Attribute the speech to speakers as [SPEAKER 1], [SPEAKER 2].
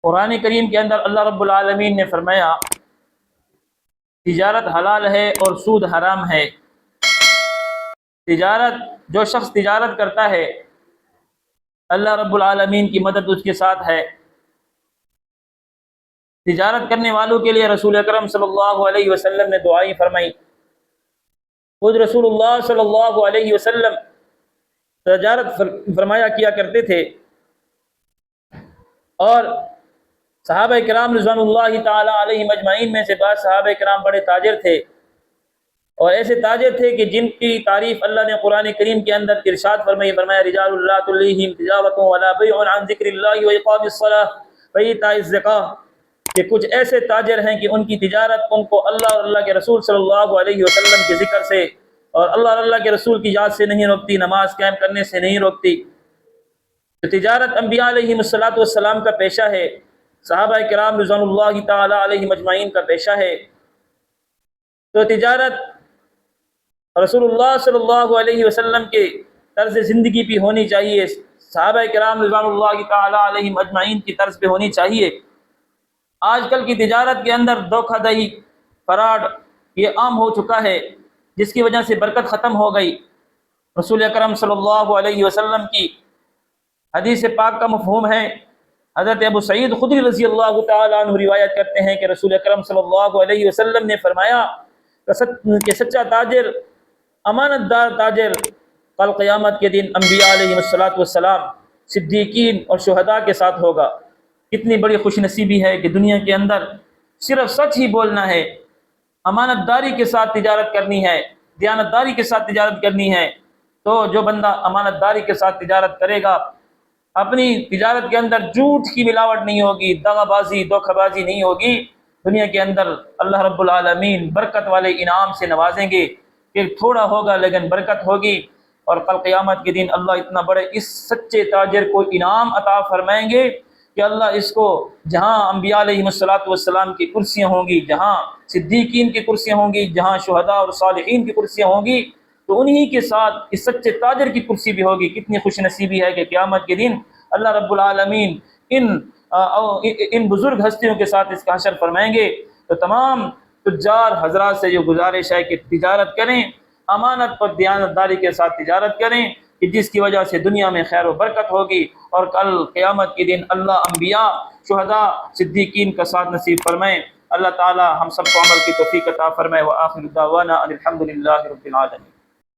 [SPEAKER 1] قرآن کریم کے اندر اللہ رب العالمین نے فرمایا تجارت حلال ہے اور سود حرام ہے۔ جو شخص تجارت کرتا ہے اللہ رب العالمین کی مدد اس کے ساتھ ہے۔ تجارت کرنے والوں کے لیے رسول اکرم صلی اللہ علیہ وسلم نے دعائیں فرمائی۔ خود رسول اللہ صلی اللہ علیہ وسلم تجارت فرمایا کیا کرتے تھے، اور صحابہ کرام رضوان اللہ تعالی علیہم اجمعین میں سے بعض صحابہ کرام بڑے تاجر تھے، اور ایسے تاجر تھے کہ جن کی تعریف اللہ نے قرآن کریم کے اندر ارشاد فرمایا رجال لا تلہیہم تجارۃ ولا بیع عن ذکر اللہ واقام الصلاۃ وایتاء الزکاۃ، کہ کچھ ایسے تاجر ہیں کہ ان کی تجارت ان کو اللہ اور اللہ کے رسول صلی اللہ علیہ وسلم کے ذکر سے اور اللہ اور اللہ کے رسول کی یاد سے نہیں روکتی، نماز قائم کرنے سے نہیں روکتی۔ تو تجارت انبیاء علیہم الصلاۃ والسلام کا پیشہ ہے، صحابہ کرام رضوان اللہ تعالی علیہم اجمعین کا پیشہ ہے۔ تو تجارت رسول اللہ صلی اللہ علیہ وسلم کے طرز زندگی بھی ہونی چاہیے، صحابہ کرام رضوان اللہ تعالی علیہم اجمعین کی طرز پہ ہونی چاہیے۔ آج کل کی تجارت کے اندر دھوکہ دہی، فراڈ یہ عام ہو چکا ہے، جس کی وجہ سے برکت ختم ہو گئی۔ رسول اکرم صلی اللہ علیہ وسلم کی حدیث پاک کا مفہوم ہے، حضرت ابو سعید خدری رضی اللہ تعالیٰ عنہ روایت کرتے ہیں کہ رسول اکرم صلی اللہ علیہ وسلم نے فرمایا کہ سچا تاجر، امانت دار تاجر کل قیامت کے دن انبیاء علیہ الصلاۃ والسلام، صدیقین اور شہداء کے ساتھ ہوگا۔ کتنی بڑی خوش نصیبی ہے کہ دنیا کے اندر صرف سچ ہی بولنا ہے، امانت داری کے ساتھ تجارت کرنی ہے، دیانت داری کے ساتھ تجارت کرنی ہے۔ تو جو بندہ امانت داری کے ساتھ تجارت کرے گا، اپنی تجارت کے اندر جھوٹ کی ملاوٹ نہیں ہوگی، دغا بازی دھوکہ بازی نہیں ہوگی، دنیا کے اندر اللہ رب العالمین برکت والے انعام سے نوازیں گے کہ تھوڑا ہوگا لیکن برکت ہوگی، اور کل قیامت کے دن اللہ اتنا بڑے اس سچے تاجر کو انعام عطا فرمائیں گے کہ اللہ اس کو جہاں انبیاء علیہ الصلاۃ والسلام کی کرسیاں ہوں گی، جہاں صدیقین کی کرسیاں ہوں گی، جہاں شہداء اور صالحین کی کرسیاں ہوں گی، تو انہی کے ساتھ اس سچے تاجر کی کرسی بھی ہوگی۔ کتنی خوش نصیبی ہے کہ قیامت کے دن اللہ رب العالمین ان بزرگ ہستیوں کے ساتھ اس کا حشر فرمائیں گے۔ تو تمام تجار حضرات سے جو گزارش ہے کہ تجارت کریں، امانت اور دیانت داری کے ساتھ تجارت کریں، کہ جس کی وجہ سے دنیا میں خیر و برکت ہوگی، اور کل قیامت کے دن اللہ انبیاء، شہداء، صدیقین کا ساتھ نصیب فرمائیں۔ اللہ تعالی ہم سب کو عمل کی توفیق عطا فرمائے۔ وآخر دعوانا ان الحمد للہ رب العالمین۔